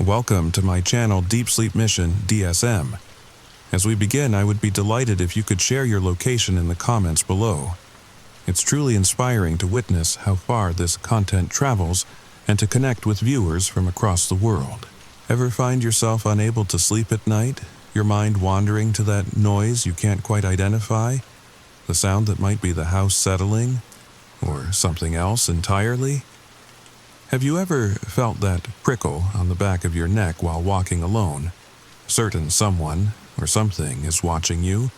Welcome to my channel Deep Sleep Mission-DSM. As we begin, I would be delighted if you could share your location in the comments below. It's truly inspiring to witness how far this content travels and to connect with viewers from across the world. Ever find yourself unable to sleep at night, your mind wandering to that noise you can't quite identify? The sound that might be the house settling, or something else entirely? Have you ever felt that prickle on the back of your neck while walking alone, certain someone or something is watching you?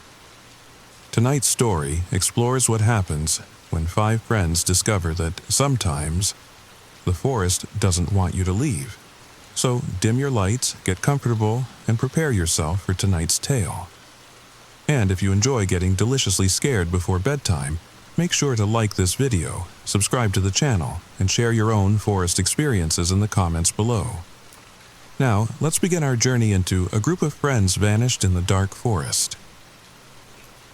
Tonight's story explores what happens when 5 friends discover that sometimes the forest doesn't want you to leave. So dim your lights, get comfortable, and prepare yourself for tonight's tale. And if you enjoy getting deliciously scared before bedtime, make sure to like this video, subscribe to the channel, and share your own forest experiences in the comments below. Now, let's begin our journey into a group of friends vanished in the dark forest.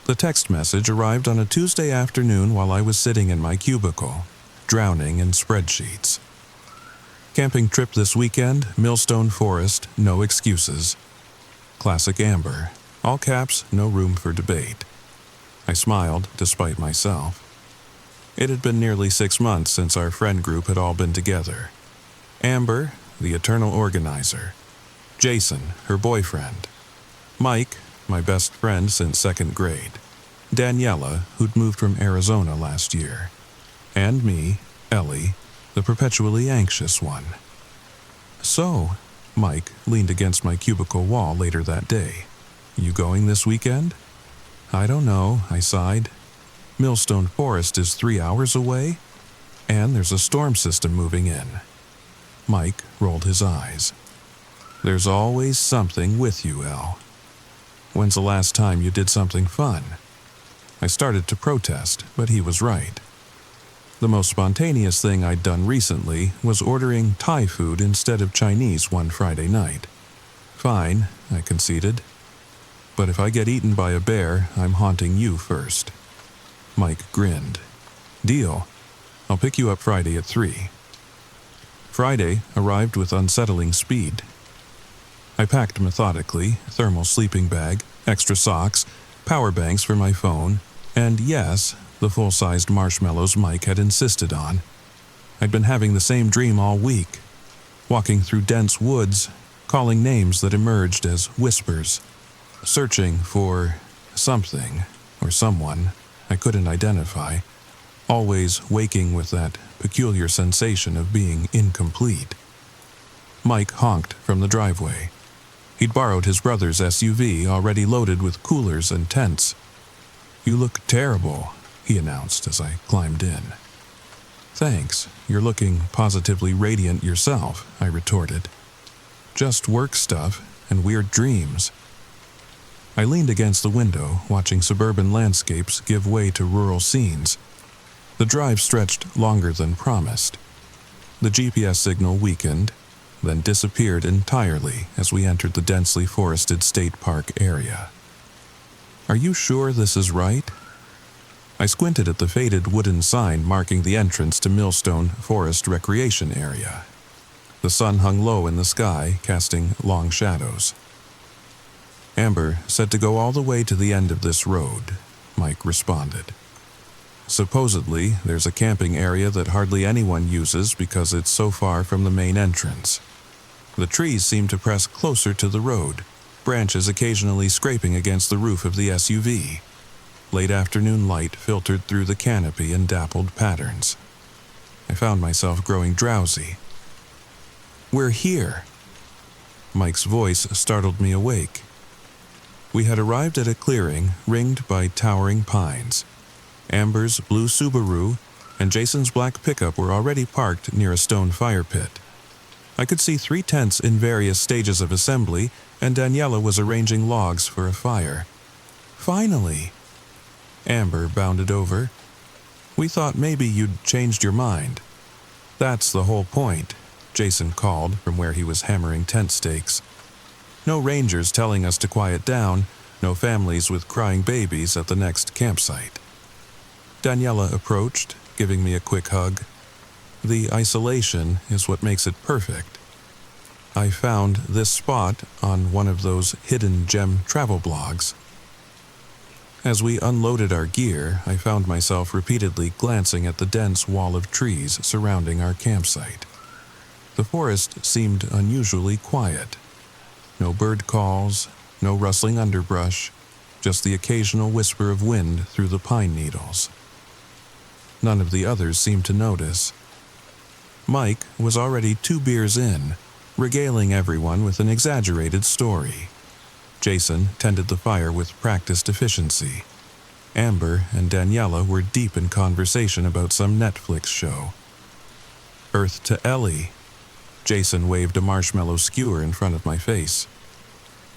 The text message arrived on a Tuesday afternoon while I was sitting in my cubicle, drowning in spreadsheets. Camping trip this weekend, Millstone Forest, no excuses. Classic Amber, all caps, no room for debate. I smiled, despite myself. It had been nearly 6 months since our friend group had all been together. Amber, the eternal organizer. Jason, her boyfriend. Mike, my best friend since 2nd grade. Daniela, who'd moved from Arizona last year. And me, Ellie, the perpetually anxious one. So, Mike leaned against my cubicle wall later that day. You going this weekend? I don't know, I sighed. Millstone Forest is 3 hours away, and there's a storm system moving in. Mike rolled his eyes. There's always something with you, El. When's the last time you did something fun? I started to protest, but he was right. The most spontaneous thing I'd done recently was ordering Thai food instead of Chinese one Friday night. Fine, I conceded. But if I get eaten by a bear, I'm haunting you first. Mike grinned. Deal. I'll pick you up Friday at 3. Friday arrived with unsettling speed. I packed methodically, thermal sleeping bag, extra socks, power banks for my phone, and yes, the full-sized marshmallows Mike had insisted on. I'd been having the same dream all week, walking through dense woods, calling names that emerged as whispers. Searching for something or someone I couldn't identify, always waking with that peculiar sensation of being incomplete. Mike honked from the driveway. He'd borrowed his brother's SUV already loaded with coolers and tents. You look terrible, he announced as I climbed in. Thanks, you're looking positively radiant yourself, I retorted. Just work stuff and weird dreams. I leaned against the window, watching suburban landscapes give way to rural scenes. The drive stretched longer than promised. The GPS signal weakened, then disappeared entirely as we entered the densely forested state park area. Are you sure this is right? I squinted at the faded wooden sign marking the entrance to Millstone Forest Recreation Area. The sun hung low in the sky, casting long shadows. Amber said to go all the way to the end of this road, Mike responded. Supposedly, there's a camping area that hardly anyone uses because it's so far from the main entrance. The trees seem to press closer to the road, branches occasionally scraping against the roof of the SUV. Late afternoon light filtered through the canopy in dappled patterns. I found myself growing drowsy. We're here. Mike's voice startled me awake. We had arrived at a clearing ringed by towering pines. Amber's blue Subaru and Jason's black pickup were already parked near a stone fire pit. I could see 3 tents in various stages of assembly, and Daniela was arranging logs for a fire. Finally! Amber bounded over. We thought maybe you'd changed your mind. That's the whole point, Jason called from where he was hammering tent stakes. No rangers telling us to quiet down, no families with crying babies at the next campsite. Daniela approached, giving me a quick hug. The isolation is what makes it perfect. I found this spot on one of those hidden gem travel blogs. As we unloaded our gear, I found myself repeatedly glancing at the dense wall of trees surrounding our campsite. The forest seemed unusually quiet. No bird calls, no rustling underbrush, just the occasional whisper of wind through the pine needles. None of the others seemed to notice. Mike was already 2 beers in, regaling everyone with an exaggerated story. Jason tended the fire with practiced efficiency. Amber and Daniela were deep in conversation about some Netflix show. Earth to Ellie. Jason waved a marshmallow skewer in front of my face.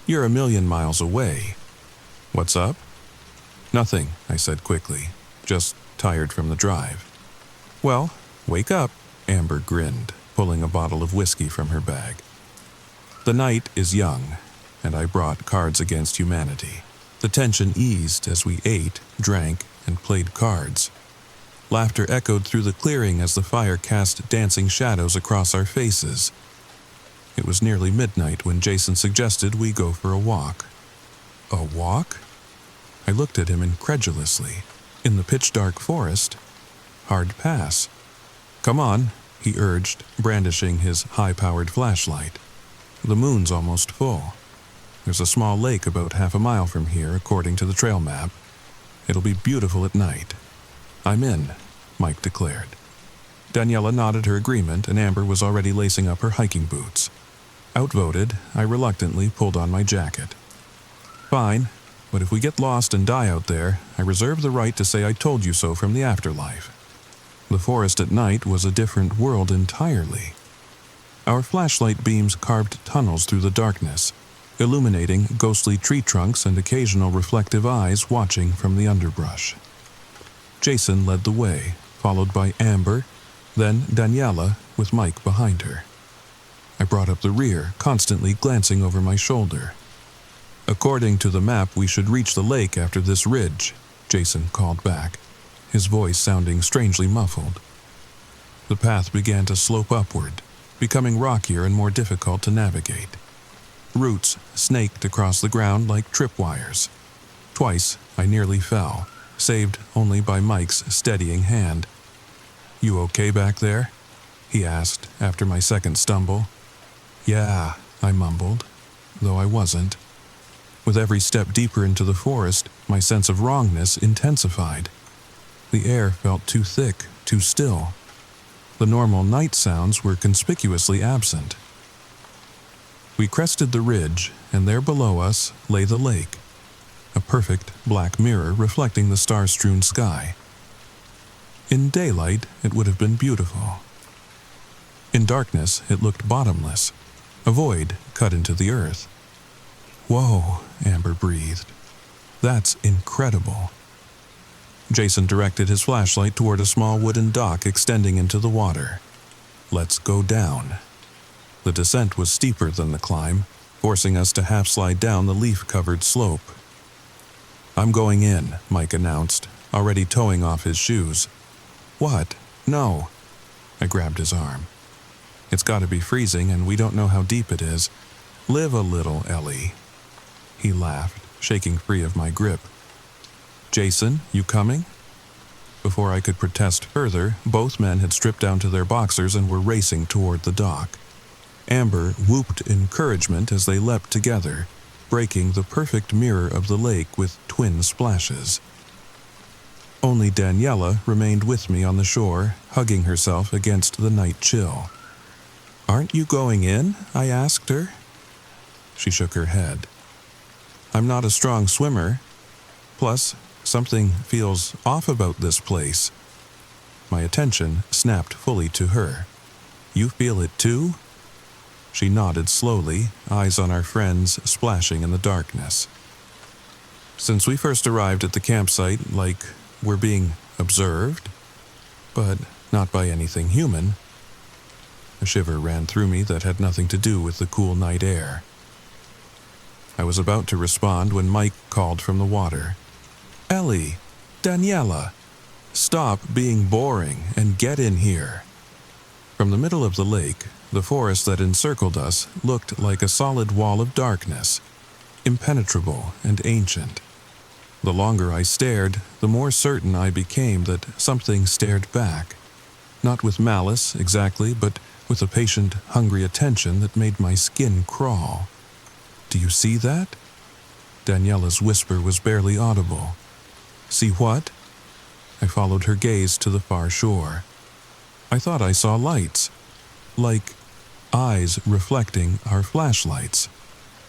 You're a million miles away. What's up? Nothing, I said quickly. Just tired from the drive. Well, wake up, Amber grinned, pulling a bottle of whiskey from her bag. The night is young, and I brought Cards Against Humanity. The tension eased as we ate, drank, and played cards. Laughter echoed through the clearing as the fire cast dancing shadows across our faces. It was nearly midnight when Jason suggested we go for a walk. A walk? I looked at him incredulously. In the pitch-dark forest? Hard pass. Come on, he urged, brandishing his high-powered flashlight. The moon's almost full. There's a small lake about half a mile from here, according to the trail map. It'll be beautiful at night. I'm in, Mike declared. Daniela nodded her agreement, and Amber was already lacing up her hiking boots. Outvoted, I reluctantly pulled on my jacket. Fine, but if we get lost and die out there, I reserve the right to say I told you so from the afterlife. The forest at night was a different world entirely. Our flashlight beams carved tunnels through the darkness, illuminating ghostly tree trunks and occasional reflective eyes watching from the underbrush. Jason led the way, followed by Amber, then Daniela with Mike behind her. I brought up the rear, constantly glancing over my shoulder. According to the map, we should reach the lake after this ridge, Jason called back, his voice sounding strangely muffled. The path began to slope upward, becoming rockier and more difficult to navigate. Roots snaked across the ground like tripwires. Twice, I nearly fell, saved only by Mike's steadying hand. You okay back there? He asked after my second stumble. Yeah, I mumbled, though I wasn't. With every step deeper into the forest, my sense of wrongness intensified. The air felt too thick, too still. The normal night sounds were conspicuously absent. We crested the ridge, and there below us lay the lake, a perfect black mirror reflecting the star-strewn sky. In daylight, it would have been beautiful. In darkness, it looked bottomless, a void cut into the earth. Whoa, Amber breathed. That's incredible. Jason directed his flashlight toward a small wooden dock extending into the water. Let's go down. The descent was steeper than the climb, forcing us to half-slide down the leaf-covered slope. I'm going in, Mike announced, already toeing off his shoes. What? No. I grabbed his arm. It's got to be freezing, and we don't know how deep it is. Live a little, Ellie. He laughed, shaking free of my grip. Jason, you coming? Before I could protest further, both men had stripped down to their boxers and were racing toward the dock. Amber whooped encouragement as they leapt together, breaking the perfect mirror of the lake with twin splashes. Only Daniela remained with me on the shore, hugging herself against the night chill. Aren't you going in? I asked her. She shook her head. I'm not a strong swimmer. Plus, something feels off about this place. My attention snapped fully to her. You feel it too? She nodded slowly, eyes on our friends splashing in the darkness. Since we first arrived at the campsite, like we're being observed, but not by anything human. A shiver ran through me that had nothing to do with the cool night air. I was about to respond when Mike called from the water. Ellie, Daniela, stop being boring and get in here. From the middle of the lake, The forest that encircled us looked like a solid wall of darkness, impenetrable and ancient. The longer I stared, the more certain I became that something stared back. Not with malice, exactly, but with a patient, hungry attention that made my skin crawl. "Do you see that?" Daniela's whisper was barely audible. "See what?" I followed her gaze to the far shore. I thought I saw lights, like eyes reflecting our flashlights,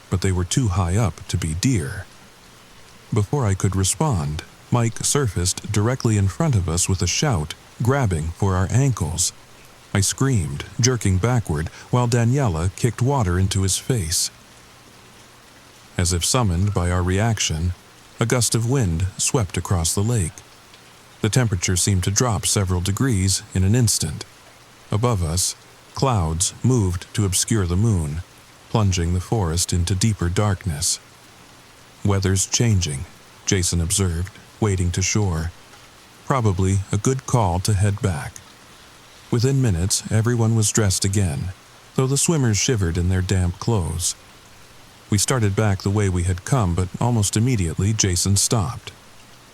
but they were too high up to be deer. Before I could respond, Mike surfaced directly in front of us with a shout, grabbing for our ankles. I screamed, jerking backward, while Daniela kicked water into his face. As if summoned by our reaction, a gust of wind swept across the lake. The temperature seemed to drop several degrees in an instant. Above us, clouds moved to obscure the moon, plunging the forest into deeper darkness. "Weather's changing," Jason observed, wading to shore. Probably a good call to head back. Within minutes, everyone was dressed again, though the swimmers shivered in their damp clothes. We started back the way we had come, but almost immediately Jason stopped.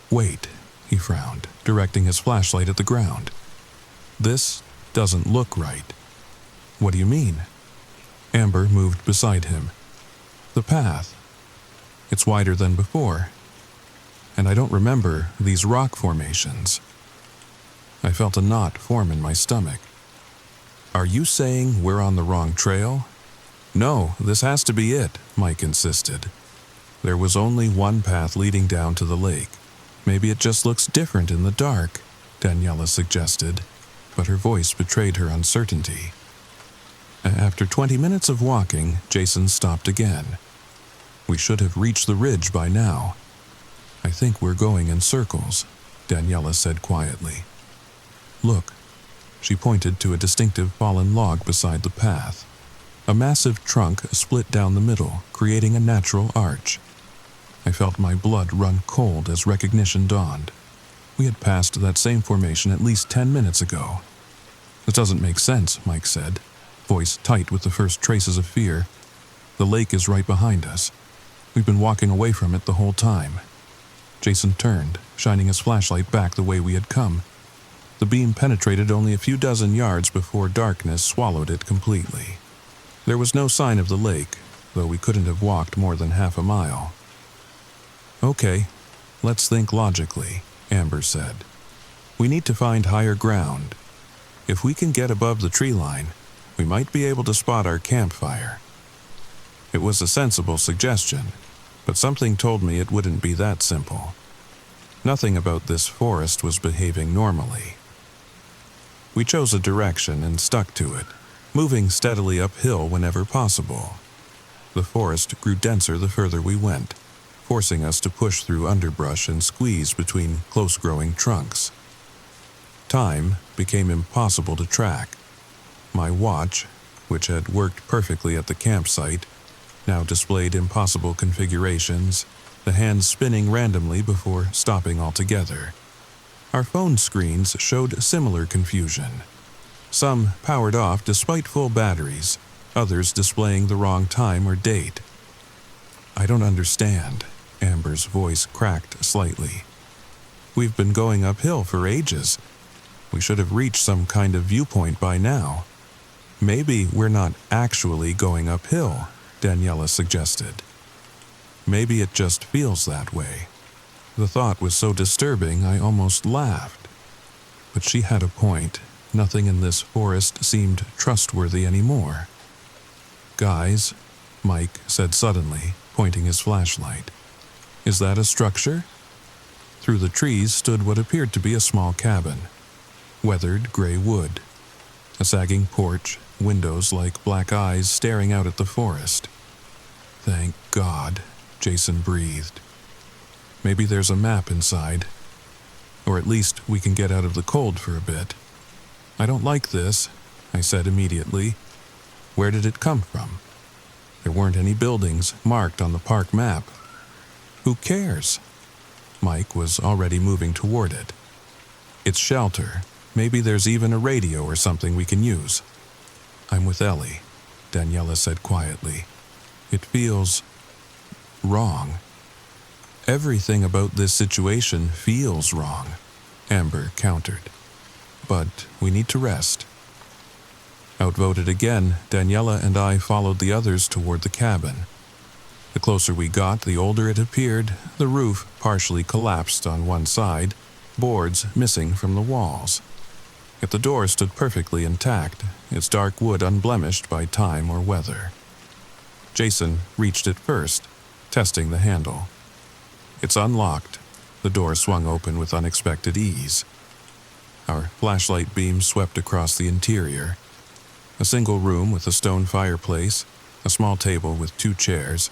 "Wait," he frowned, directing his flashlight at the ground. "This doesn't look right." "What do you mean?" Amber moved beside him. "The path. It's wider than before. And I don't remember these rock formations." I felt a knot form in my stomach. "Are you saying we're on the wrong trail?" "No, this has to be it," Mike insisted. "There was only one path leading down to the lake. Maybe it just looks different in the dark," Daniela suggested, but her voice betrayed her uncertainty. After 20 minutes of walking, Jason stopped again. "We should have reached the ridge by now." "I think we're going in circles," Daniela said quietly. "Look." She pointed to a distinctive fallen log beside the path. A massive trunk split down the middle, creating a natural arch. I felt my blood run cold as recognition dawned. We had passed that same formation at least 10 minutes ago. "This doesn't make sense," Mike said, voice tight with the first traces of fear. "The lake is right behind us. We've been walking away from it the whole time." Jason turned, shining his flashlight back the way we had come. The beam penetrated only a few dozen yards before darkness swallowed it completely. There was no sign of the lake, though we couldn't have walked more than half a mile. "Okay, let's think logically," Amber said. "We need to find higher ground. If we can get above the tree line, we might be able to spot our campfire." It was a sensible suggestion, but something told me it wouldn't be that simple. Nothing about this forest was behaving normally. We chose a direction and stuck to it, moving steadily uphill whenever possible. The forest grew denser the further we went, forcing us to push through underbrush and squeeze between close-growing trunks. Time became impossible to track. My watch, which had worked perfectly at the campsite, now displayed impossible configurations, the hands spinning randomly before stopping altogether. Our phone screens showed similar confusion. Some powered off despite full batteries, others displaying the wrong time or date. "I don't understand," Amber's voice cracked slightly. "We've been going uphill for ages. We should have reached some kind of viewpoint by now." "Maybe we're not actually going uphill," Daniela suggested. "Maybe it just feels that way." The thought was so disturbing I almost laughed. But she had a point. Nothing in this forest seemed trustworthy anymore. "Guys," Mike said suddenly, pointing his flashlight. "Is that a structure?" Through the trees stood what appeared to be a small cabin. Weathered gray wood. A sagging porch, windows like black eyes staring out at the forest. "Thank God," Jason breathed. "Maybe there's a map inside. Or at least we can get out of the cold for a bit." "I don't like this," I said immediately. "Where did it come from?" There weren't any buildings marked on the park map. "Who cares?" Mike was already moving toward it. "It's shelter. Maybe there's even a radio or something we can use." I'm with Ellie, Daniela said quietly. It feels wrong. Everything about this situation feels wrong, Amber countered. But we need to rest. Outvoted again, Daniela and I followed the others toward the cabin. The closer we got, the older it appeared, the roof partially collapsed on one side, boards missing from the walls. Yet the door stood perfectly intact, its dark wood unblemished by time or weather. Jason reached it first, testing the handle. It's unlocked. The door swung open with unexpected ease. Our flashlight beam swept across the interior. A single room with a stone fireplace, a small table with 2 chairs,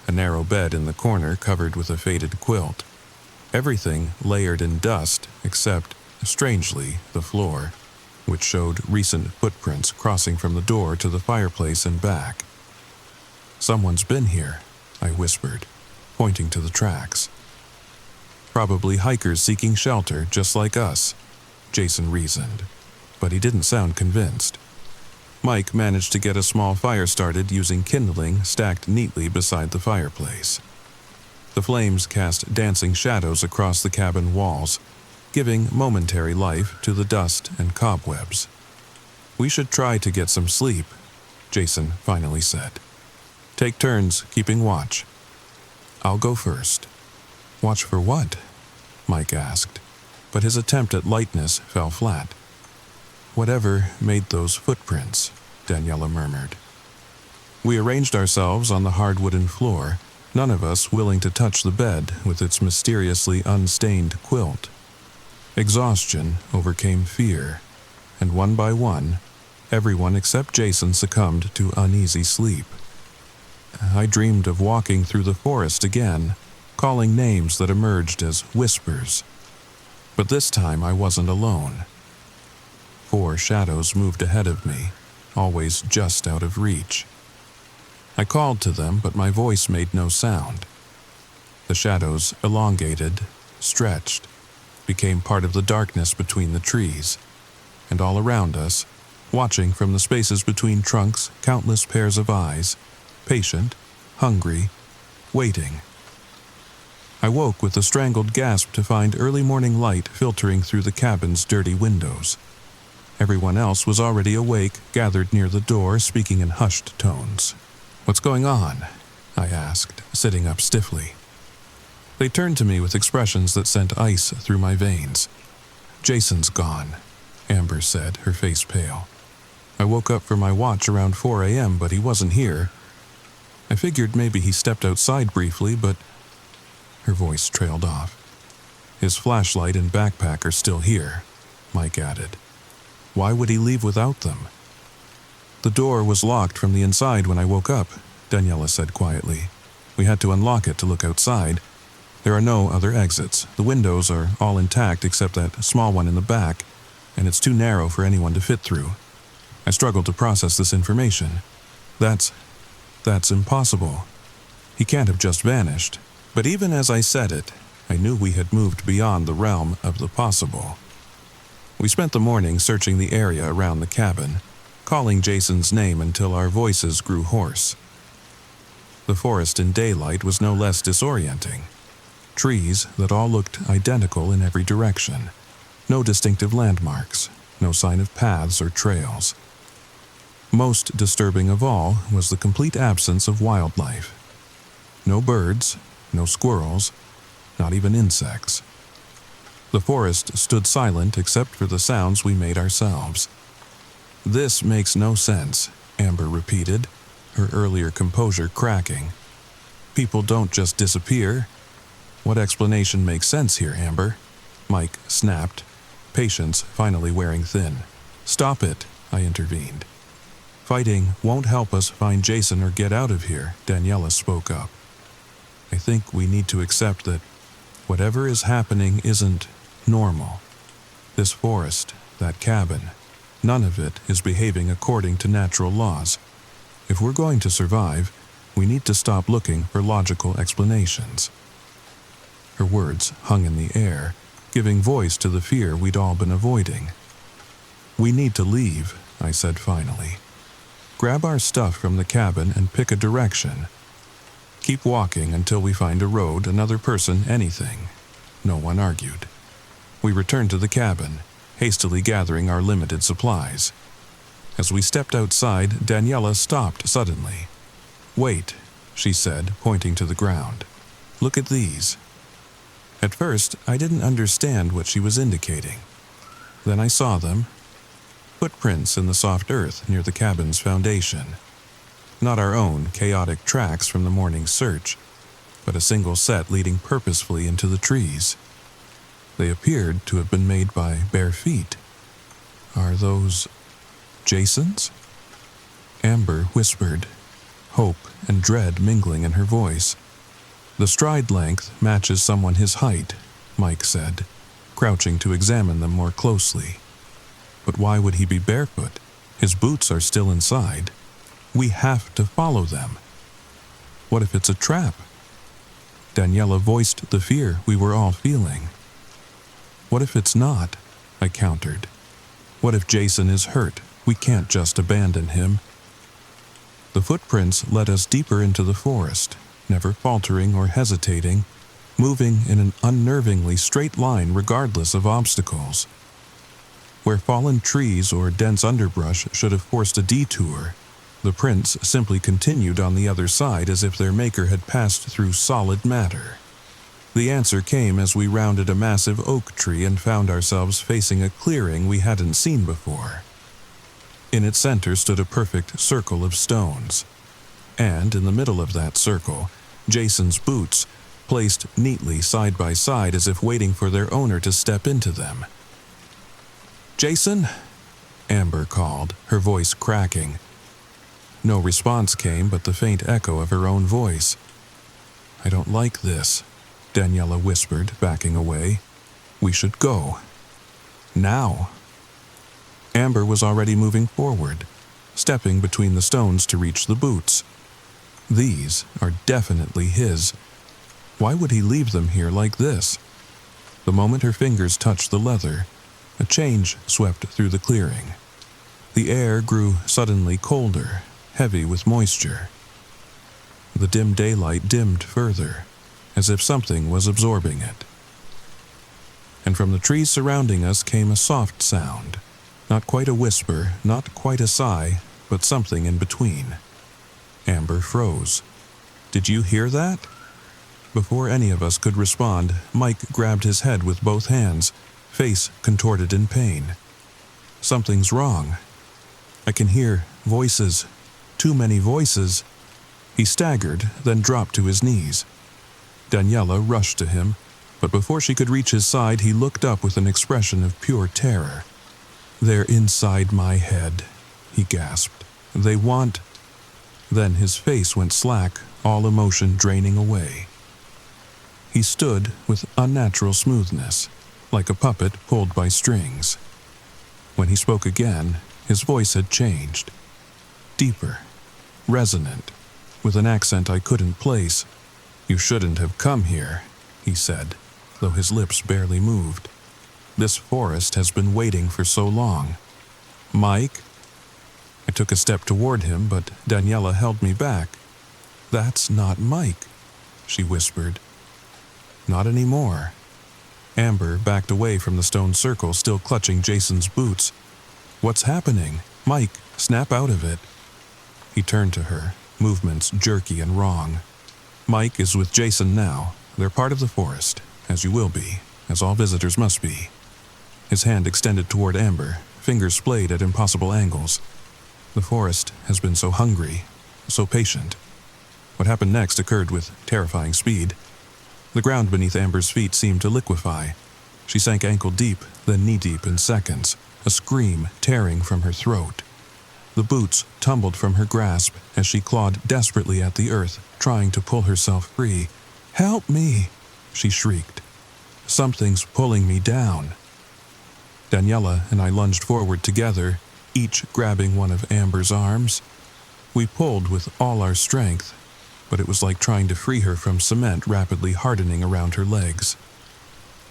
a narrow bed in the corner covered with a faded quilt. Everything layered in dust except, strangely, the floor, which showed recent footprints crossing from the door to the fireplace and back. Someone's been here, I whispered, pointing to the tracks. Probably hikers seeking shelter just like us, Jason reasoned, but he didn't sound convinced. Mike managed to get a small fire started using kindling stacked neatly beside the fireplace. The flames cast dancing shadows across the cabin walls, giving momentary life to the dust and cobwebs. We should try to get some sleep, Jason finally said. Take turns keeping watch. I'll go first. Watch for what? Mike asked, but his attempt at lightness fell flat. Whatever made those footprints, Daniela murmured. We arranged ourselves on the hard wooden floor, none of us willing to touch the bed with its mysteriously unstained quilt. Exhaustion overcame fear, and one by one, everyone except Jason succumbed to uneasy sleep. I dreamed of walking through the forest again, calling names that emerged as whispers. But this time I wasn't alone. 4 shadows moved ahead of me, always just out of reach. I called to them, but my voice made no sound. The shadows elongated, stretched, became part of the darkness between the trees, and all around us, watching from the spaces between trunks, countless pairs of eyes, patient, hungry, waiting. I woke with a strangled gasp to find early morning light filtering through the cabin's dirty windows. Everyone else was already awake, gathered near the door, speaking in hushed tones. What's going on? I asked, sitting up stiffly. They turned to me with expressions that sent ice through my veins. Jason's gone, Amber said, her face pale. I woke up for my watch around 4 a.m., but he wasn't here. I figured maybe he stepped outside briefly, but... Her voice trailed off. His flashlight and backpack are still here, Mike added. Why would he leave without them? The door was locked from the inside when I woke up, Daniela said quietly. We had to unlock it to look outside. There are no other exits. The windows are all intact except that small one in the back, and it's too narrow for anyone to fit through. I struggled to process this information. That's impossible. He can't have just vanished. But even as I said it, I knew we had moved beyond the realm of the possible. We spent the morning searching the area around the cabin, calling Jason's name until our voices grew hoarse. The forest in daylight was no less disorienting. Trees that all looked identical in every direction. No distinctive landmarks, no sign of paths or trails. Most disturbing of all was the complete absence of wildlife. No birds, no squirrels, not even insects. The forest stood silent except for the sounds we made ourselves. This makes no sense, Amber repeated, her earlier composure cracking. People don't just disappear. What explanation makes sense here, Amber? Mike snapped, patience finally wearing thin. Stop it, I intervened. Fighting won't help us find Jason or get out of here, Daniela spoke up. I think we need to accept that whatever is happening isn't normal. This forest, that cabin, none of it is behaving according to natural laws. If we're going to survive, we need to stop looking for logical explanations. Her words hung in the air, giving voice to the fear we'd all been avoiding. We need to leave, I said finally. grab our stuff from the cabin and pick a direction. Keep walking until we find a road, another person, anything. No one argued. We returned to the cabin, hastily gathering our limited supplies. As we stepped outside, Daniela stopped suddenly. "Wait," she said, pointing to the ground. "Look at these." At first, I didn't understand what she was indicating. Then I saw them. Footprints in the soft earth near the cabin's foundation. Not our own chaotic tracks from the morning's search, but a single set leading purposefully into the trees. They appeared to have been made by bare feet. Are those Jason's? Amber whispered, hope and dread mingling in her voice. "The stride length matches someone his height," Mike said, crouching to examine them more closely. "But why would he be barefoot? His boots are still inside. We have to follow them. What if it's a trap?" Daniela voiced the fear we were all feeling. "What if it's not?" I countered. "What if Jason is hurt? We can't just abandon him." The footprints led us deeper into the forest, never faltering or hesitating, moving in an unnervingly straight line regardless of obstacles. Where fallen trees or dense underbrush should have forced a detour, the prints simply continued on the other side as if their maker had passed through solid matter. The answer came as we rounded a massive oak tree and found ourselves facing a clearing we hadn't seen before. In its center stood a perfect circle of stones, and in the middle of that circle, Jason's boots, placed neatly side by side as if waiting for their owner to step into them. "Jason?" Amber called, her voice cracking. No response came but the faint echo of her own voice. "I don't like this," Daniela whispered, backing away. "We should go. Now." Amber was already moving forward, stepping between the stones to reach the boots. These are definitely his. Why would he leave them here like this? The moment her fingers touched the leather, a change swept through the clearing. The air grew suddenly colder, heavy with moisture. The dim daylight dimmed further, as if something was absorbing it. And from the trees surrounding us came a soft sound. Not quite a whisper, not quite a sigh, but something in between. Amber froze. "Did you hear that?" Before any of us could respond, Mike grabbed his head with both hands, face contorted in pain. "Something's wrong. I can hear voices. Too many voices." He staggered, then dropped to his knees. Daniela rushed to him, but before she could reach his side, he looked up with an expression of pure terror. "They're inside my head," he gasped. "They want—" Then his face went slack, all emotion draining away. He stood with unnatural smoothness, like a puppet pulled by strings. When he spoke again, his voice had changed. Deeper, resonant, with an accent I couldn't place. "You shouldn't have come here," he said, though his lips barely moved. "This forest has been waiting for so long. Mike?" I took a step toward him, but Daniela held me back. "That's not Mike," she whispered. "Not anymore." Amber backed away from the stone circle, still clutching Jason's boots. "What's happening? Mike, snap out of it." He turned to her, movements jerky and wrong. "Mike is with Jason now. They're part of the forest, as you will be, as all visitors must be." His hand extended toward Amber, fingers splayed at impossible angles. The forest has been so hungry, so patient. What happened next occurred with terrifying speed. The ground beneath Amber's feet seemed to liquefy. She sank ankle-deep, then knee-deep in seconds, a scream tearing from her throat. The boots tumbled from her grasp as she clawed desperately at the earth, trying to pull herself free. "Help me!" she shrieked. "Something's pulling me down." Daniela and I lunged forward together, each grabbing one of Amber's arms. We pulled with all our strength, but it was like trying to free her from cement rapidly hardening around her legs.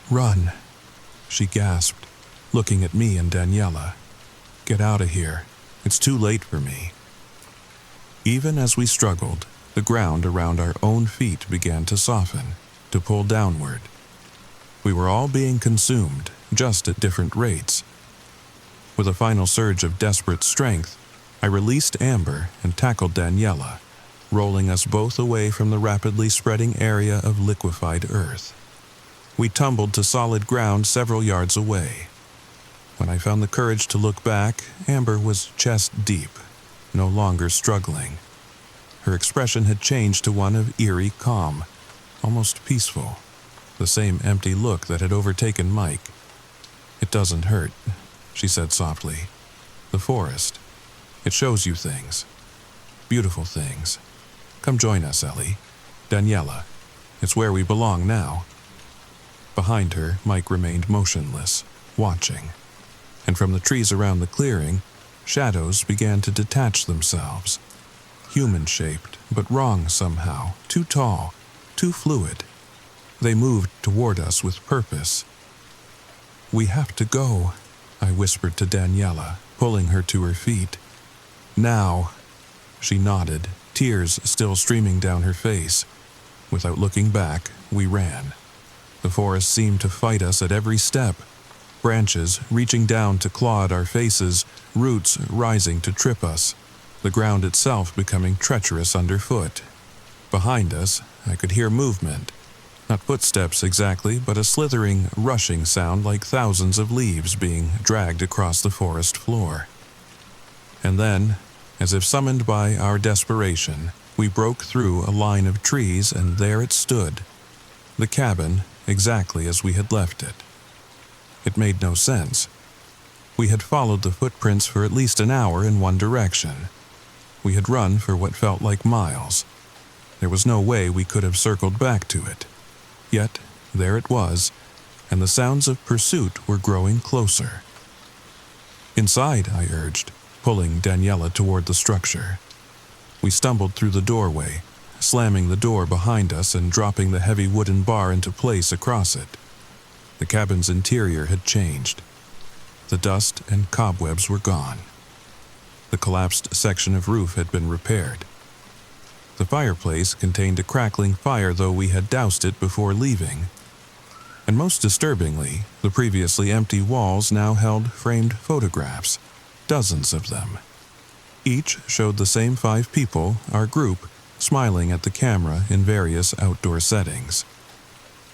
"Run," she gasped, looking at me and Daniela. "Get out of here. It's too late for me." Even as we struggled, the ground around our own feet began to soften, to pull downward. We were all being consumed, just at different rates. With a final surge of desperate strength, I released Amber and tackled Daniela, rolling us both away from the rapidly spreading area of liquefied earth. We tumbled to solid ground several yards away. When I found the courage to look back, Amber was chest deep, no longer struggling. Her expression had changed to one of eerie calm, almost peaceful, the same empty look that had overtaken Mike. "It doesn't hurt," she said softly. "The forest, it shows you things, beautiful things. Come join us, Ellie. Daniela, it's where we belong now." Behind her, Mike remained motionless, watching. And from the trees around the clearing, shadows began to detach themselves. Human-shaped, but wrong somehow, too tall, too fluid. They moved toward us with purpose. "We have to go," I whispered to Daniela, pulling her to her feet. "Now." She nodded, tears still streaming down her face. Without looking back, we ran. The forest seemed to fight us at every step. Branches reaching down to claw at our faces, roots rising to trip us, the ground itself becoming treacherous underfoot. Behind us, I could hear movement. Not footsteps exactly, but a slithering, rushing sound like thousands of leaves being dragged across the forest floor. And then, as if summoned by our desperation, we broke through a line of trees, and there it stood. The cabin, exactly as we had left it. It made no sense. We had followed the footprints for at least an hour in one direction. We had run for what felt like miles. There was no way we could have circled back to it. Yet, there it was, and the sounds of pursuit were growing closer. "Inside," I urged, pulling Daniela toward the structure. We stumbled through the doorway, slamming the door behind us and dropping the heavy wooden bar into place across it. The cabin's interior had changed. The dust and cobwebs were gone. The collapsed section of roof had been repaired. The fireplace contained a crackling fire, though we had doused it before leaving. And most disturbingly, the previously empty walls now held framed photographs, dozens of them. Each showed the same 5 people, our group, smiling at the camera in various outdoor settings.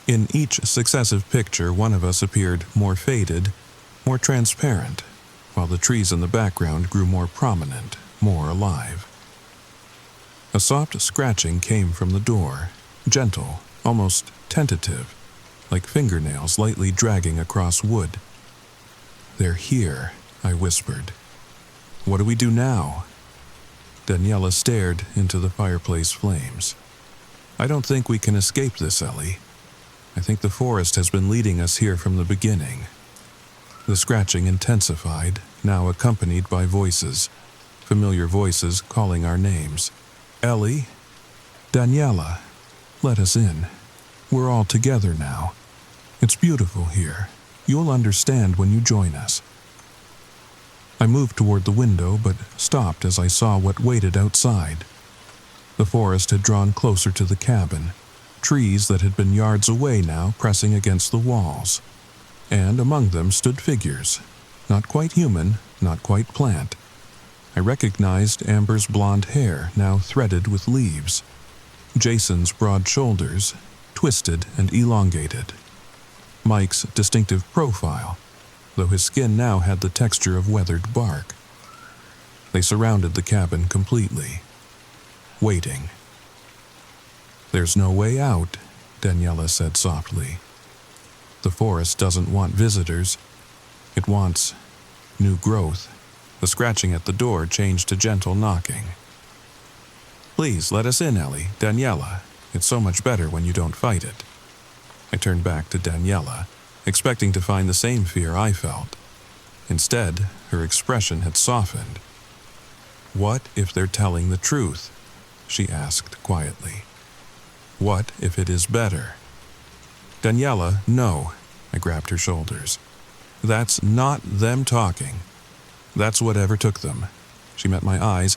In each successive picture, one of us appeared more faded, more transparent, while the trees in the background grew more prominent, more alive. A soft scratching came from the door, gentle, almost tentative, like fingernails lightly dragging across wood. "They're here," I whispered. "What do we do now?" Daniela stared into the fireplace flames. "I don't think we can escape this, Ellie. I think the forest has been leading us here from the beginning." The scratching intensified, now accompanied by voices, familiar voices calling our names. "Ellie? Daniela, let us in. We're all together now. It's beautiful here. You'll understand when you join us." I moved toward the window, but stopped as I saw what waited outside. The forest had drawn closer to the cabin, trees that had been yards away now pressing against the walls. And among them stood figures, not quite human, not quite plant. I recognized Amber's blonde hair, now threaded with leaves. Jason's broad shoulders, twisted and elongated. Mike's distinctive profile, though his skin now had the texture of weathered bark. They surrounded the cabin completely, waiting. "There's no way out," Daniela said softly. "The forest doesn't want visitors. It wants new growth." The scratching at the door changed to gentle knocking. "Please let us in, Ellie. Daniela. It's so much better when you don't fight it." I turned back to Daniela, expecting to find the same fear I felt. Instead, her expression had softened. "What if they're telling the truth?" she asked quietly. "What if it is better?" "Daniela, no." I grabbed her shoulders. "That's not them talking. That's whatever took them." She met my eyes,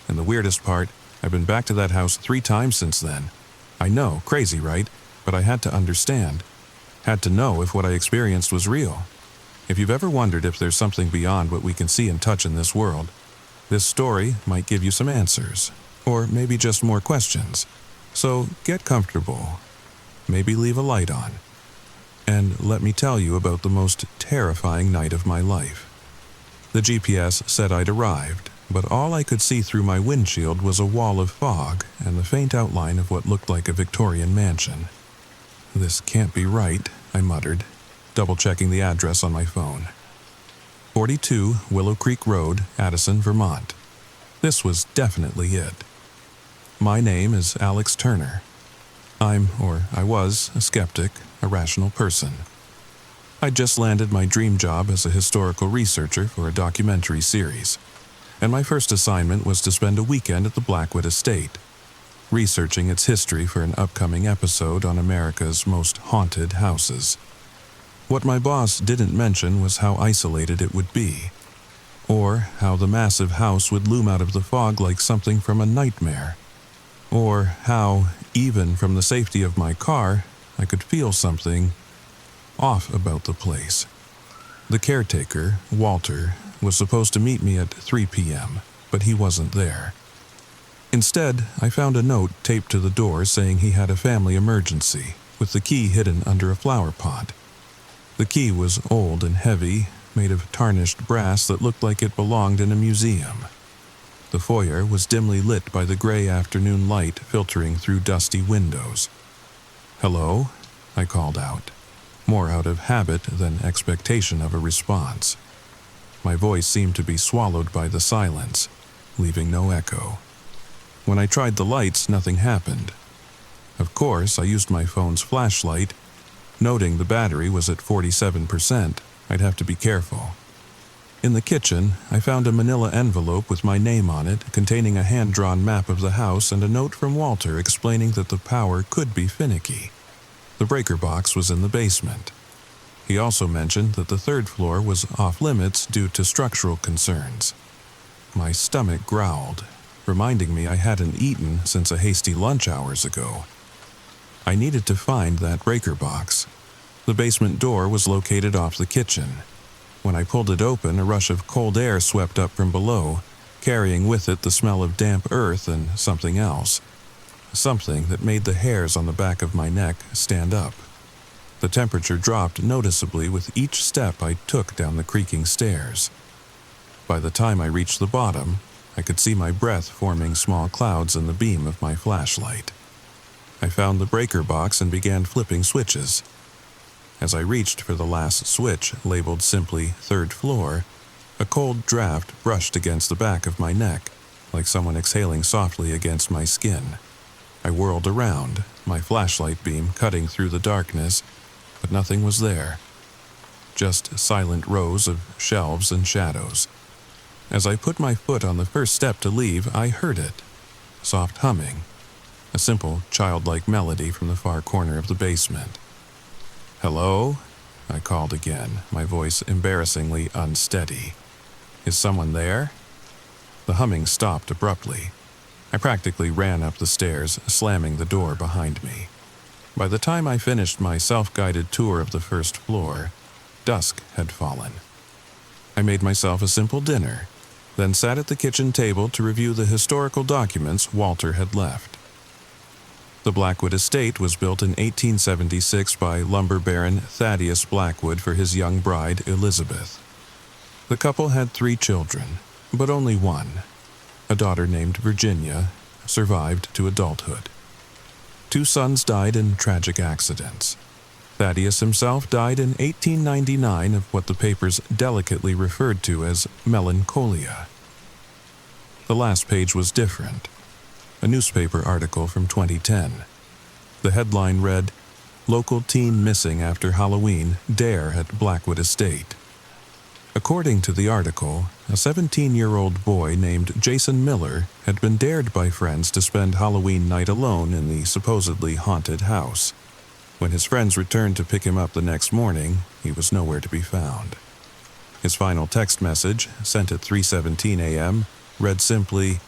And the weirdest part, I've been back to that house 3 times since then. I know, crazy, right? But I had to understand. Had to know if what I experienced was real. If you've ever wondered if there's something beyond what we can see and touch in this world, this story might give you some answers. Or maybe just more questions. So get comfortable. Maybe leave a light on. And let me tell you about the most terrifying night of my life. The GPS said I'd arrived, but all I could see through my windshield was a wall of fog and the faint outline of what looked like a Victorian mansion. This can't be right, I muttered, double-checking the address on my phone. 42 Willow Creek Road, Addison, Vermont. This was definitely it. My name is Alex Turner. I was, a skeptic, a rational person. I'd just landed my dream job as a historical researcher for a documentary series, and my first assignment was to spend a weekend at the Blackwood Estate, researching its history for an upcoming episode on America's most haunted houses. What my boss didn't mention was how isolated it would be, or how the massive house would loom out of the fog like something from a nightmare, or how, even from the safety of my car, I could feel something off about the place. The caretaker, Walter, was supposed to meet me at 3 p.m., but he wasn't there. Instead, I found a note taped to the door saying he had a family emergency, with the key hidden under a flower pot. The key was old and heavy, made of tarnished brass that looked like it belonged in a museum. The foyer was dimly lit by the gray afternoon light filtering through dusty windows. "Hello?" I called out, more out of habit than expectation of a response. My voice seemed to be swallowed by the silence, leaving no echo. When I tried the lights, nothing happened. Of course, I used my phone's flashlight. Noting the battery was at 47%, I'd have to be careful. In the kitchen, I found a manila envelope with my name on it, containing a hand-drawn map of the house and a note from Walter explaining that the power could be finicky. The breaker box was in the basement. He also mentioned that the 3rd floor was off-limits due to structural concerns. My stomach growled, reminding me I hadn't eaten since a hasty lunch hours ago. I needed to find that breaker box. The basement door was located off the kitchen. When I pulled it open, a rush of cold air swept up from below, carrying with it the smell of damp earth and something else. Something that made the hairs on the back of my neck stand up. The temperature dropped noticeably with each step I took down the creaking stairs. By the time I reached the bottom, I could see my breath forming small clouds in the beam of my flashlight. I found the breaker box and began flipping switches. As I reached for the last switch, labeled simply 3rd floor, a cold draft brushed against the back of my neck, like someone exhaling softly against my skin. I whirled around, my flashlight beam cutting through the darkness, but nothing was there. Just silent rows of shelves and shadows. As I put my foot on the first step to leave, I heard it. Soft humming. A simple, childlike melody from the far corner of the basement. "Hello?" I called again, my voice embarrassingly unsteady. "Is someone there?" The humming stopped abruptly. I practically ran up the stairs, slamming the door behind me. By the time I finished my self-guided tour of the 1st floor, dusk had fallen. I made myself a simple dinner, then sat at the kitchen table to review the historical documents Walter had left. The Blackwood Estate was built in 1876 by lumber baron Thaddeus Blackwood for his young bride, Elizabeth. The couple had 3 children, but only one. A daughter named Virginia survived to adulthood. 2 sons died in tragic accidents. Thaddeus himself died in 1899 of what the papers delicately referred to as melancholia. The last page was different. A newspaper article from 2010. The headline read, "Local teen missing after Halloween, dare at Blackwood Estate." According to the article, a 17-year-old boy named Jason Miller had been dared by friends to spend Halloween night alone in the supposedly haunted house. When his friends returned to pick him up the next morning, he was nowhere to be found. His final text message, sent at 3:17 a.m., read simply,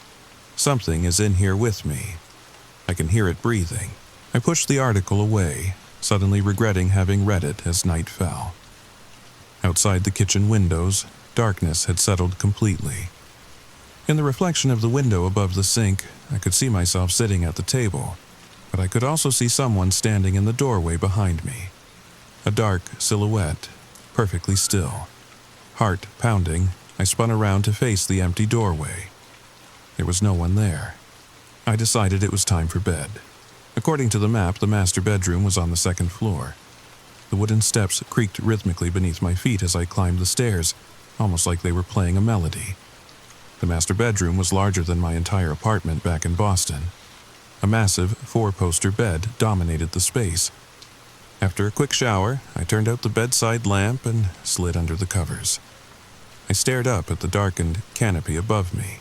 Something is in here with me. I can hear it breathing. I pushed the article away, suddenly regretting having read it as night fell. Outside the kitchen windows, darkness had settled completely. In the reflection of the window above the sink, I could see myself sitting at the table, but I could also see someone standing in the doorway behind me. A dark silhouette, perfectly still. Heart pounding, I spun around to face the empty doorway. There was no one there. I decided it was time for bed. According to the map, the master bedroom was on the second floor. The wooden steps creaked rhythmically beneath my feet as I climbed the stairs, almost like they were playing a melody. The master bedroom was larger than my entire apartment back in Boston. A massive 4-poster bed dominated the space. After a quick shower, I turned out the bedside lamp and slid under the covers. I stared up at the darkened canopy above me,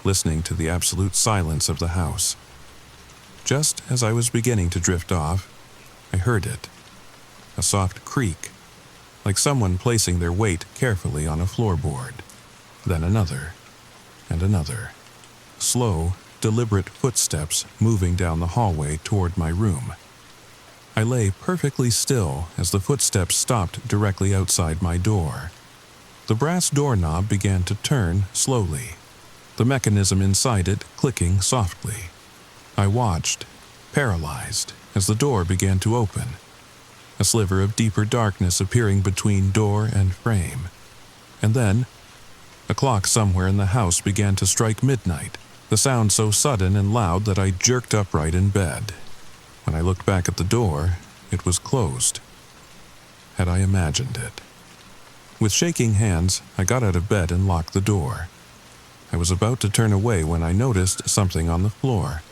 listening to the absolute silence of the house. Just as I was beginning to drift off, I heard it. A soft creak, like someone placing their weight carefully on a floorboard. Then another, and another. Slow, deliberate footsteps moving down the hallway toward my room. I lay perfectly still as the footsteps stopped directly outside my door. The brass doorknob began to turn slowly, the mechanism inside it clicking softly. I watched, paralyzed, as the door began to open, a sliver of deeper darkness appearing between door and frame. And then, a clock somewhere in the house began to strike midnight, the sound so sudden and loud that I jerked upright in bed. When I looked back at the door, it was closed. Had I imagined it? With shaking hands, I got out of bed and locked the door. I was about to turn away when I noticed something on the floor,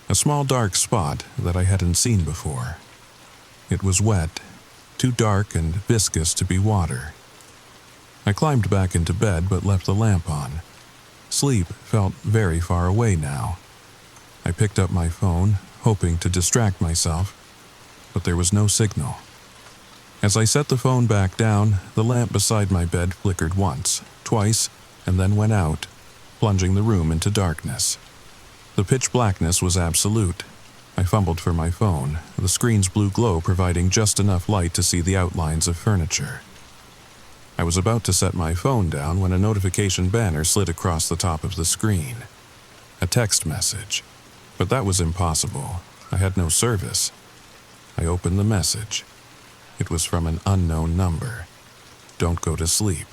a small dark spot that I hadn't seen before. It was wet, too dark and viscous to be water. I climbed back into bed but left the lamp on. Sleep felt very far away now. I picked up my phone, hoping to distract myself, but there was no signal. As I set the phone back down, the lamp beside my bed flickered once, twice, and then went out, plunging the room into darkness. The pitch blackness was absolute. I fumbled for my phone, the screen's blue glow providing just enough light to see the outlines of furniture. I was about to set my phone down when a notification banner slid across the top of the screen. A text message. But that was impossible. I had no service. I opened the message. It was from an unknown number. Don't go to sleep.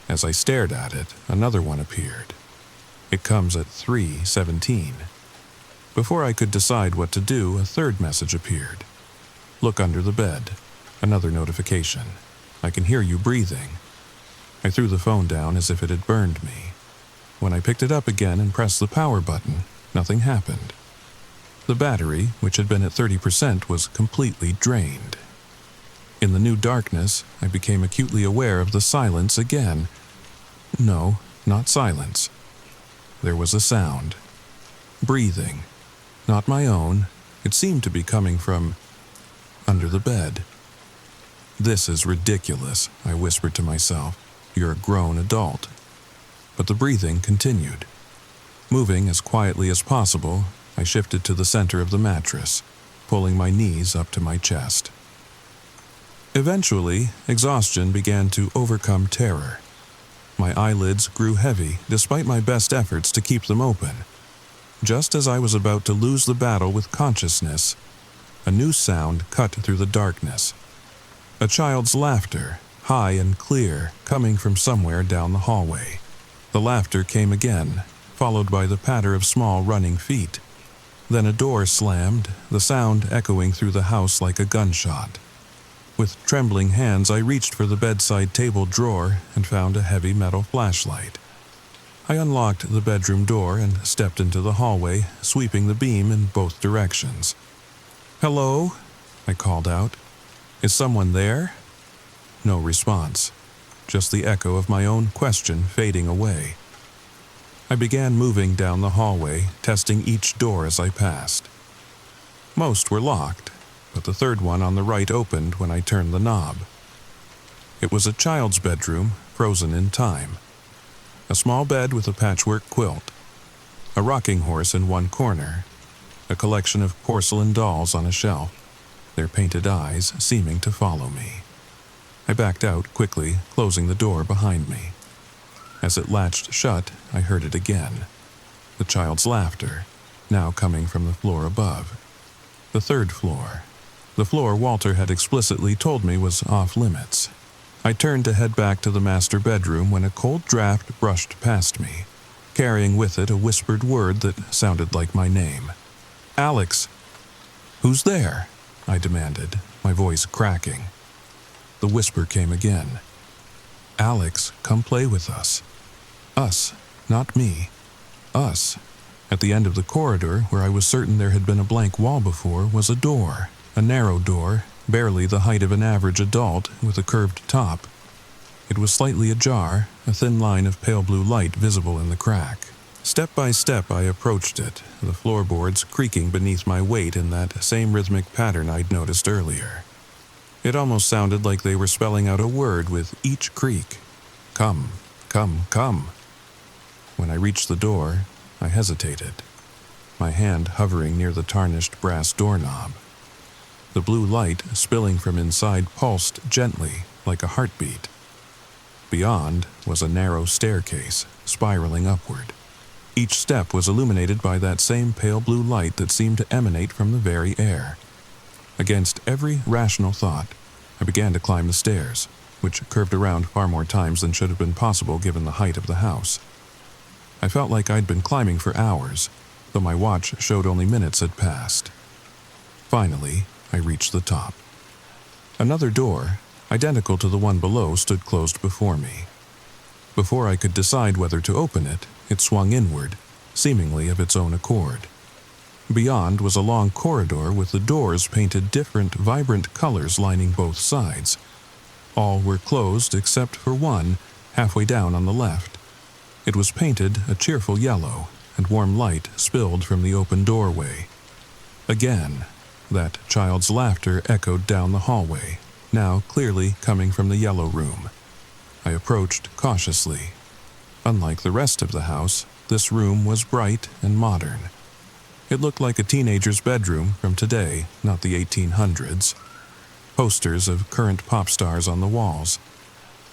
As I stared at it, another one appeared. It comes at 3:17. Before I could decide what to do, a third message appeared. Look under the bed. Another notification. I can hear you breathing. I threw the phone down as if it had burned me. When I picked it up again and pressed the power button, nothing happened. The battery, which had been at 30%, was completely drained. In the new darkness, I became acutely aware of the silence again. No, not silence. There was a sound. Breathing. Not my own. It seemed to be coming from under the bed. This is ridiculous, I whispered to myself. You're a grown adult. But the breathing continued. Moving as quietly as possible, I shifted to the center of the mattress, pulling my knees up to my chest. Eventually, exhaustion began to overcome terror. My eyelids grew heavy despite my best efforts to keep them open. Just as I was about to lose the battle with consciousness, a new sound cut through the darkness. A child's laughter, high and clear, coming from somewhere down the hallway. The laughter came again, followed by the patter of small running feet. Then a door slammed, the sound echoing through the house like a gunshot. With trembling hands, I reached for the bedside table drawer and found a heavy metal flashlight. I unlocked the bedroom door and stepped into the hallway, sweeping the beam in both directions. "Hello?" I called out. "Is someone there?" No response, just the echo of my own question fading away. I began moving down the hallway, testing each door as I passed. Most were locked, but the third one on the right opened when I turned the knob. It was a child's bedroom, frozen in time. A small bed with a patchwork quilt. a rocking horse in one corner, a collection of porcelain dolls on a shelf, their painted eyes seeming to follow me. I backed out quickly, closing the door behind me. As it latched shut, I heard it again. The child's laughter, now coming from the floor above. The third floor. The floor Walter had explicitly told me was off limits. I turned to head back to the master bedroom when a cold draft brushed past me, carrying with it a whispered word that sounded like my name. "Alex!" "Who's there?" I demanded, my voice cracking. The whisper came again. "Alex, come play with us." Us, not me. Us. At the end of the corridor, where I was certain there had been a blank wall before, was a door, a narrow door, barely the height of an average adult, with a curved top. It was slightly ajar, a thin line of pale blue light visible in the crack. Step by step I approached it, the floorboards creaking beneath my weight in that same rhythmic pattern I'd noticed earlier. It almost sounded like they were spelling out a word with each creak. Come, come, come. When I reached the door, I hesitated, my hand hovering near the tarnished brass doorknob. The blue light spilling from inside pulsed gently, like a heartbeat. Beyond was a narrow staircase, spiraling upward. Each step was illuminated by that same pale blue light that seemed to emanate from the very air. Against every rational thought, I began to climb the stairs, which curved around far more times than should have been possible given the height of the house. I felt like I'd been climbing for hours, though my watch showed only minutes had passed. Finally, I reached the top. Another door, identical to the one below, stood closed before me. Before I could decide whether to open it, it swung inward, seemingly of its own accord. Beyond was a long corridor with the doors painted different, vibrant colors lining both sides. All were closed except for one, halfway down on the left. It was painted a cheerful yellow, and warm light spilled from the open doorway. Again, that child's laughter echoed down the hallway, now clearly coming from the yellow room. I approached cautiously. Unlike the rest of the house, this room was bright and modern. It looked like a teenager's bedroom from today, not the 1800s. Posters of current pop stars on the walls,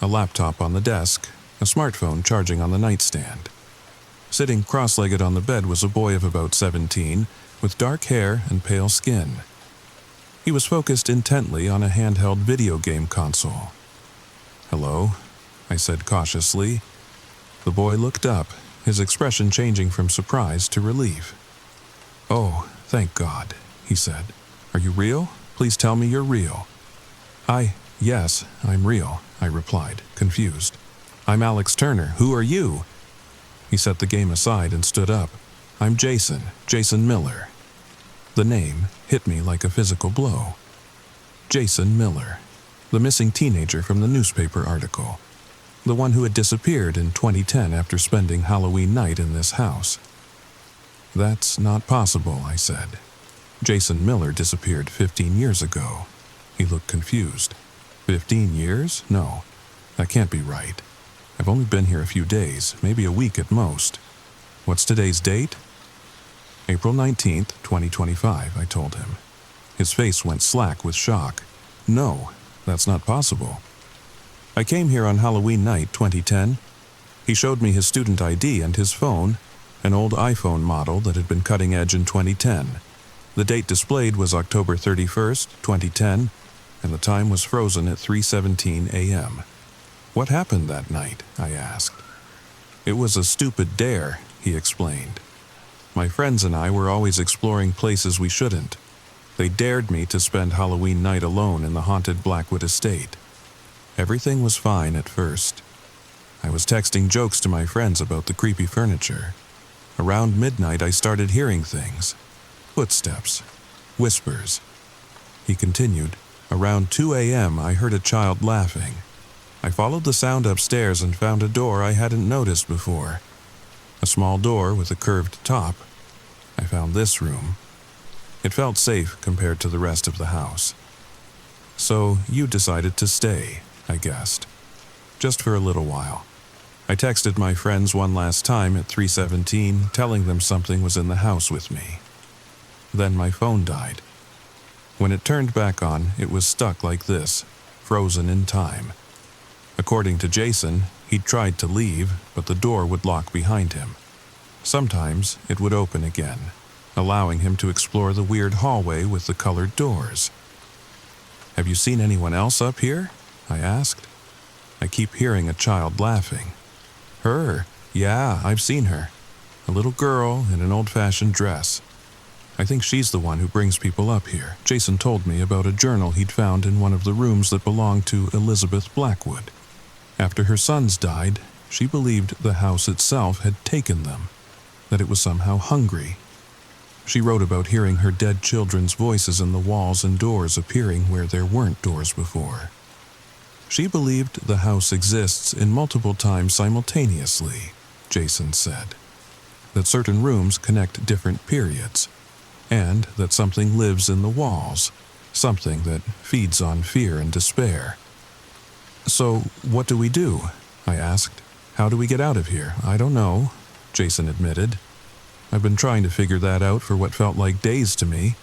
a laptop on the desk, a smartphone charging on the nightstand. Sitting cross-legged on the bed was a boy of about 17, with dark hair and pale skin. He was focused intently on a handheld video game console. "Hello," I said cautiously. The boy looked up, his expression changing from surprise to relief. "Oh, thank God," he said. "Are you real? Please tell me you're real." Yes, I'm real," I replied, confused. "I'm Alex Turner. Who are you?" He set the game aside and stood up. "I'm Jason Miller." The name hit me like a physical blow. Jason Miller, the missing teenager from the newspaper article. The one who had disappeared in 2010 after spending Halloween night in this house. "That's not possible," I said. "Jason Miller disappeared 15 years ago." He looked confused. 15 years? No, that can't be right. I've only been here a few days, maybe a week at most. What's today's date? April 19th, 2025, I told him. His face went slack with shock. "No, that's not possible. I came here on Halloween night 2010. He showed me his student ID and his phone, an old iPhone model that had been cutting edge in 2010. The date displayed was October 31st, 2010, and the time was frozen at 3:17 a.m. "What happened that night?" I asked. "It was a stupid dare," he explained. "My friends and I were always exploring places we shouldn't. They dared me to spend Halloween night alone in the haunted Blackwood estate. Everything was fine at first. I was texting jokes to my friends about the creepy furniture. Around midnight I started hearing things. Footsteps. Whispers." He continued, "Around 2 a.m. I heard a child laughing. I followed the sound upstairs and found a door I hadn't noticed before. A small door with a curved top. I found this room. It felt safe compared to the rest of the house. So you decided to stay, I guessed. Just for a little while." I texted my friends one last time at 3:17, telling them something was in the house with me. Then my phone died. When it turned back on, it was stuck like this, frozen in time. According to Jason, he'd tried to leave, but the door would lock behind him. Sometimes it would open again, allowing him to explore the weird hallway with the colored doors. "Have you seen anyone else up here?" I asked. I keep hearing a child laughing. "Her? Yeah, I've seen her. A little girl in an old-fashioned dress. I think she's the one who brings people up here." Jason told me about a journal he'd found in one of the rooms that belonged to Elizabeth Blackwood. After her sons died, she believed the house itself had taken them, that it was somehow hungry. She wrote about hearing her dead children's voices in the walls and doors appearing where there weren't doors before. She believed the house exists in multiple times simultaneously, Jason said, that certain rooms connect different periods, and that something lives in the walls, something that feeds on fear and despair. "So, what do we do?" I asked. "How do we get out of here?" "I don't know," Jason admitted. "I've been trying to figure that out for what felt like days to me,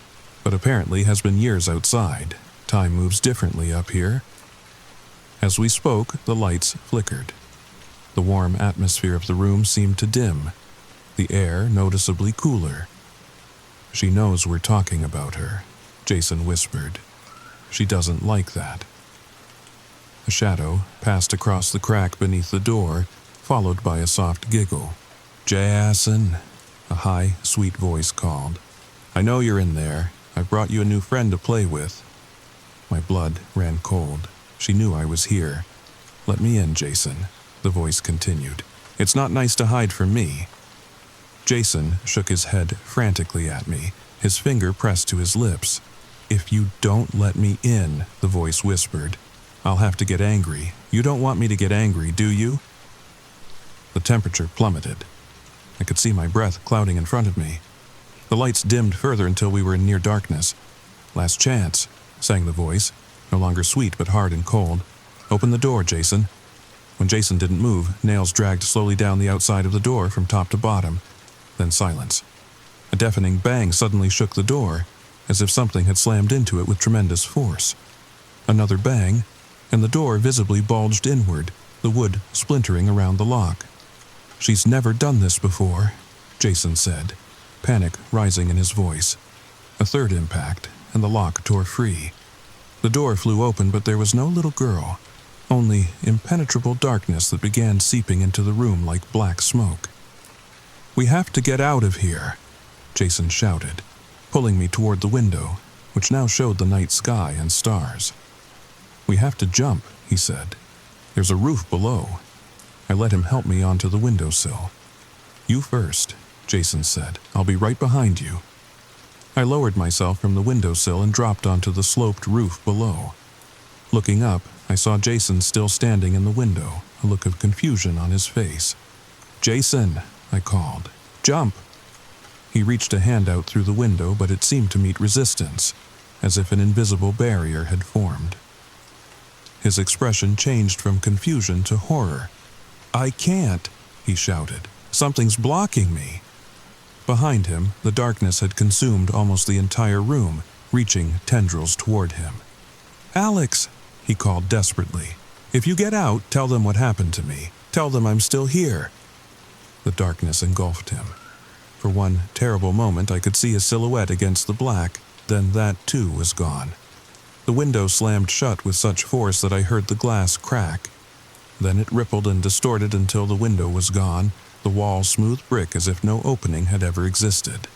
but apparently has been years outside. Time moves differently up here." As we spoke, the lights flickered. The warm atmosphere of the room seemed to dim, the air noticeably cooler. "She knows we're talking about her," Jason whispered. "She doesn't like that." A shadow passed across the crack beneath the door, followed by a soft giggle. "Jason," a high, sweet voice called. "I know you're in there. I've brought you a new friend to play with." My blood ran cold. She knew I was here. "Let me in, Jason," the voice continued. "It's not nice to hide from me." Jason shook his head frantically at me, his finger pressed to his lips. "If you don't let me in," the voice whispered, "I'll have to get angry. You don't want me to get angry, do you?" The temperature plummeted. I could see my breath clouding in front of me. The lights dimmed further until we were in near darkness. "Last chance," sang the voice, no longer sweet but hard and cold. "Open the door, Jason." When Jason didn't move, nails dragged slowly down the outside of the door from top to bottom. Then silence. A deafening bang suddenly shook the door, as if something had slammed into it with tremendous force. Another bang, and the door visibly bulged inward, the wood splintering around the lock. "She's never done this before," Jason said, panic rising in his voice. A third impact, and the lock tore free. The door flew open, but there was no little girl, only impenetrable darkness that began seeping into the room like black smoke. "We have to get out of here," Jason shouted, pulling me toward the window, which now showed the night sky and stars. "We have to jump," he said. "There's a roof below." I let him help me onto the windowsill. "You first," Jason said. "I'll be right behind you." I lowered myself from the windowsill and dropped onto the sloped roof below. Looking up, I saw Jason still standing in the window, a look of confusion on his face. "Jason," I called. "Jump!" He reached a hand out through the window, but it seemed to meet resistance, as if an invisible barrier had formed. His expression changed from confusion to horror. "I can't," he shouted. "Something's blocking me." Behind him, the darkness had consumed almost the entire room, reaching tendrils toward him. "Alex," he called desperately. "If you get out, tell them what happened to me. Tell them I'm still here." The darkness engulfed him. For one terrible moment, I could see a silhouette against the black, then that too was gone. The window slammed shut with such force that I heard the glass crack. Then it rippled and distorted until the window was gone, the wall smooth brick as if no opening had ever existed.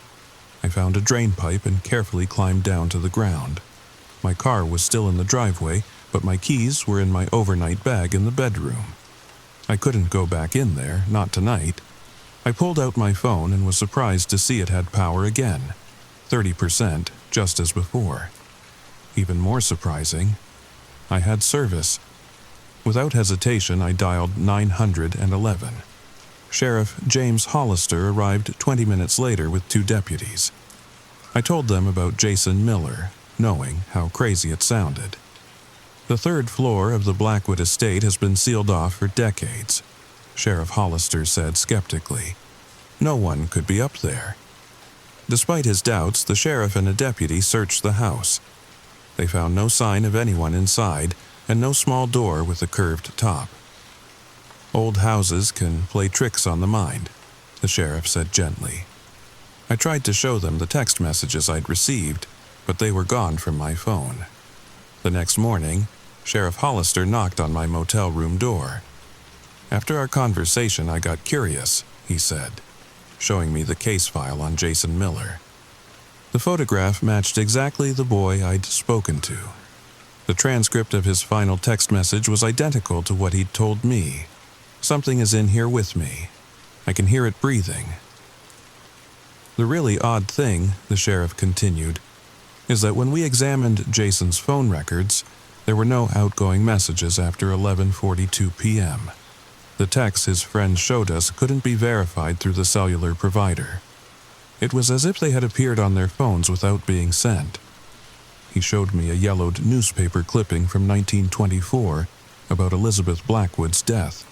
I found a drain pipe and carefully climbed down to the ground. My car was still in the driveway, but my keys were in my overnight bag in the bedroom. I couldn't go back in there, not tonight. I pulled out my phone and was surprised to see it had power again, 30%, just as before. Even more surprising, I had service. Without hesitation, I dialed 911. Sheriff James Hollister arrived 20 minutes later with 2 deputies. I told them about Jason Miller, knowing how crazy it sounded. The 3rd floor of the Blackwood estate has been sealed off for decades. Sheriff Hollister said skeptically. "No one could be up there." Despite his doubts, the sheriff and a deputy searched the house. They found no sign of anyone inside and no small door with a curved top. "Old houses can play tricks on the mind," the sheriff said gently. I tried to show them the text messages I'd received, but they were gone from my phone. The next morning, Sheriff Hollister knocked on my motel room door. "After our conversation, I got curious," he said, showing me the case file on Jason Miller. The photograph matched exactly the boy I'd spoken to. The transcript of his final text message was identical to what he'd told me. "Something is in here with me. I can hear it breathing." The really odd thing, the sheriff continued, is that when we examined Jason's phone records, there were no outgoing messages after 11:42 p.m. The texts his friends showed us couldn't be verified through the cellular provider. It was as if they had appeared on their phones without being sent. He showed me a yellowed newspaper clipping from 1924 about Elizabeth Blackwood's death.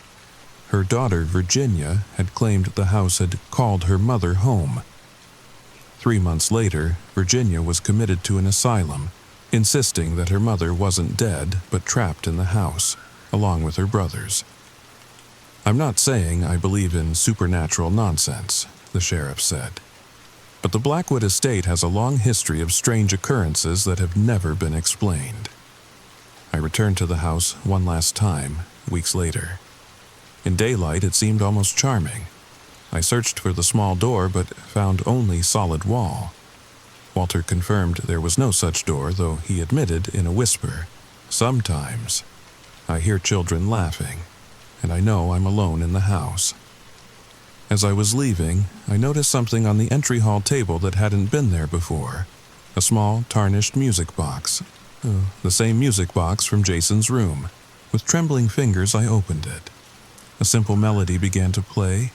Her daughter, Virginia, had claimed the house had called her mother home. 3 months later, Virginia was committed to an asylum, insisting that her mother wasn't dead but trapped in the house, along with her brothers. "I'm not saying I believe in supernatural nonsense," the sheriff said, "but the Blackwood estate has a long history of strange occurrences that have never been explained." I returned to the house one last time, weeks later. In daylight, it seemed almost charming. I searched for the small door but found only solid wall. Walter confirmed there was no such door, though he admitted in a whisper, "Sometimes I hear children laughing, and I know I'm alone in the house." As I was leaving, I noticed something on the entry hall table that hadn't been there before. A small, tarnished music box. The same music box from Jason's room. With trembling fingers, I opened it. A simple melody began to play.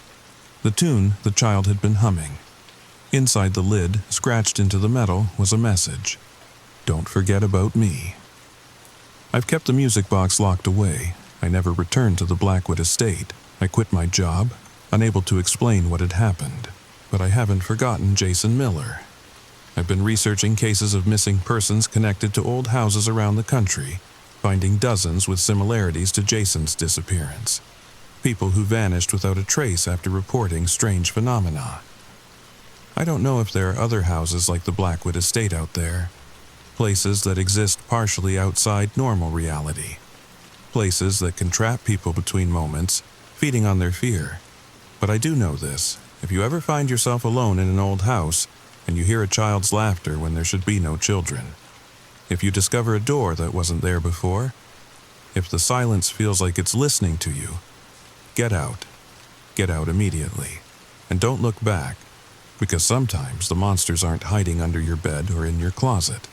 The tune the child had been humming. Inside the lid, scratched into the metal, was a message. "Don't forget about me." I've kept the music box locked away. I never returned to the Blackwood estate. I quit my job, unable to explain what had happened. But I haven't forgotten Jason Miller. I've been researching cases of missing persons connected to old houses around the country, finding dozens with similarities to Jason's disappearance. People who vanished without a trace after reporting strange phenomena. I don't know if there are other houses like the Blackwood estate out there. Places that exist partially outside normal reality. Places that can trap people between moments, feeding on their fear. But I do know this: if you ever find yourself alone in an old house, and you hear a child's laughter when there should be no children, if you discover a door that wasn't there before, if the silence feels like it's listening to you, get out. Get out immediately. And don't look back, because sometimes the monsters aren't hiding under your bed or in your closet.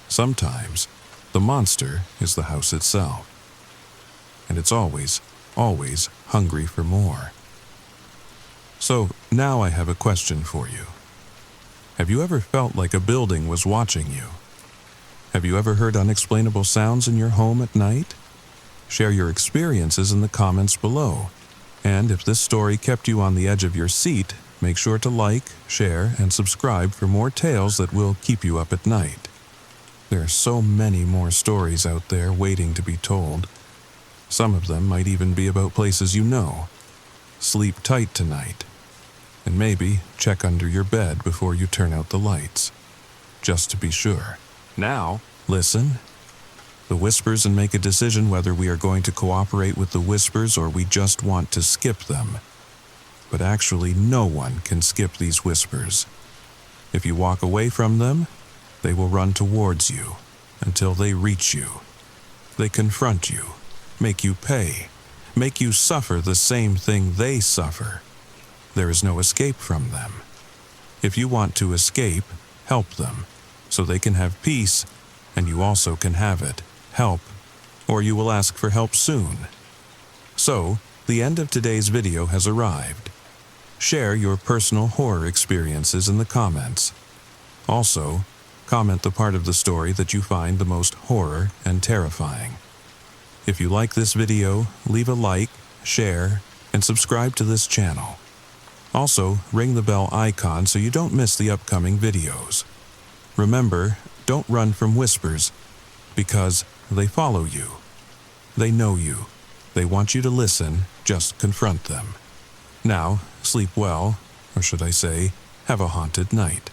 Sometimes the monster is the house itself. And it's always, always hungry for more. So now I have a question for you. Have you ever felt like a building was watching you? Have you ever heard unexplainable sounds in your home at night? Share your experiences in the comments below. And if this story kept you on the edge of your seat, make sure to like, share, and subscribe for more tales that will keep you up at night. There are so many more stories out there waiting to be told. Some of them might even be about places you know. Sleep tight tonight. And maybe check under your bed before you turn out the lights. Just to be sure. Now, listen the whispers and make a decision whether we are going to cooperate with the whispers or we just want to skip them. But actually, no one can skip these whispers. If you walk away from them, they will run towards you until they reach you. They confront you, make you pay, make you suffer the same thing they suffer. There is no escape from them. If you want to escape, help them, so they can have peace, and you also can have it. Help, or you will ask for help soon. So, the end of today's video has arrived. Share your personal horror experiences in the comments. Also, comment the part of the story that you find the most horror and terrifying. If you like this video, leave a like, share, and subscribe to this channel. Also, ring the bell icon so you don't miss the upcoming videos. Remember, don't run from whispers, because they follow you. They know you. They want you to listen, just confront them. Now, sleep well, or should I say, have a haunted night.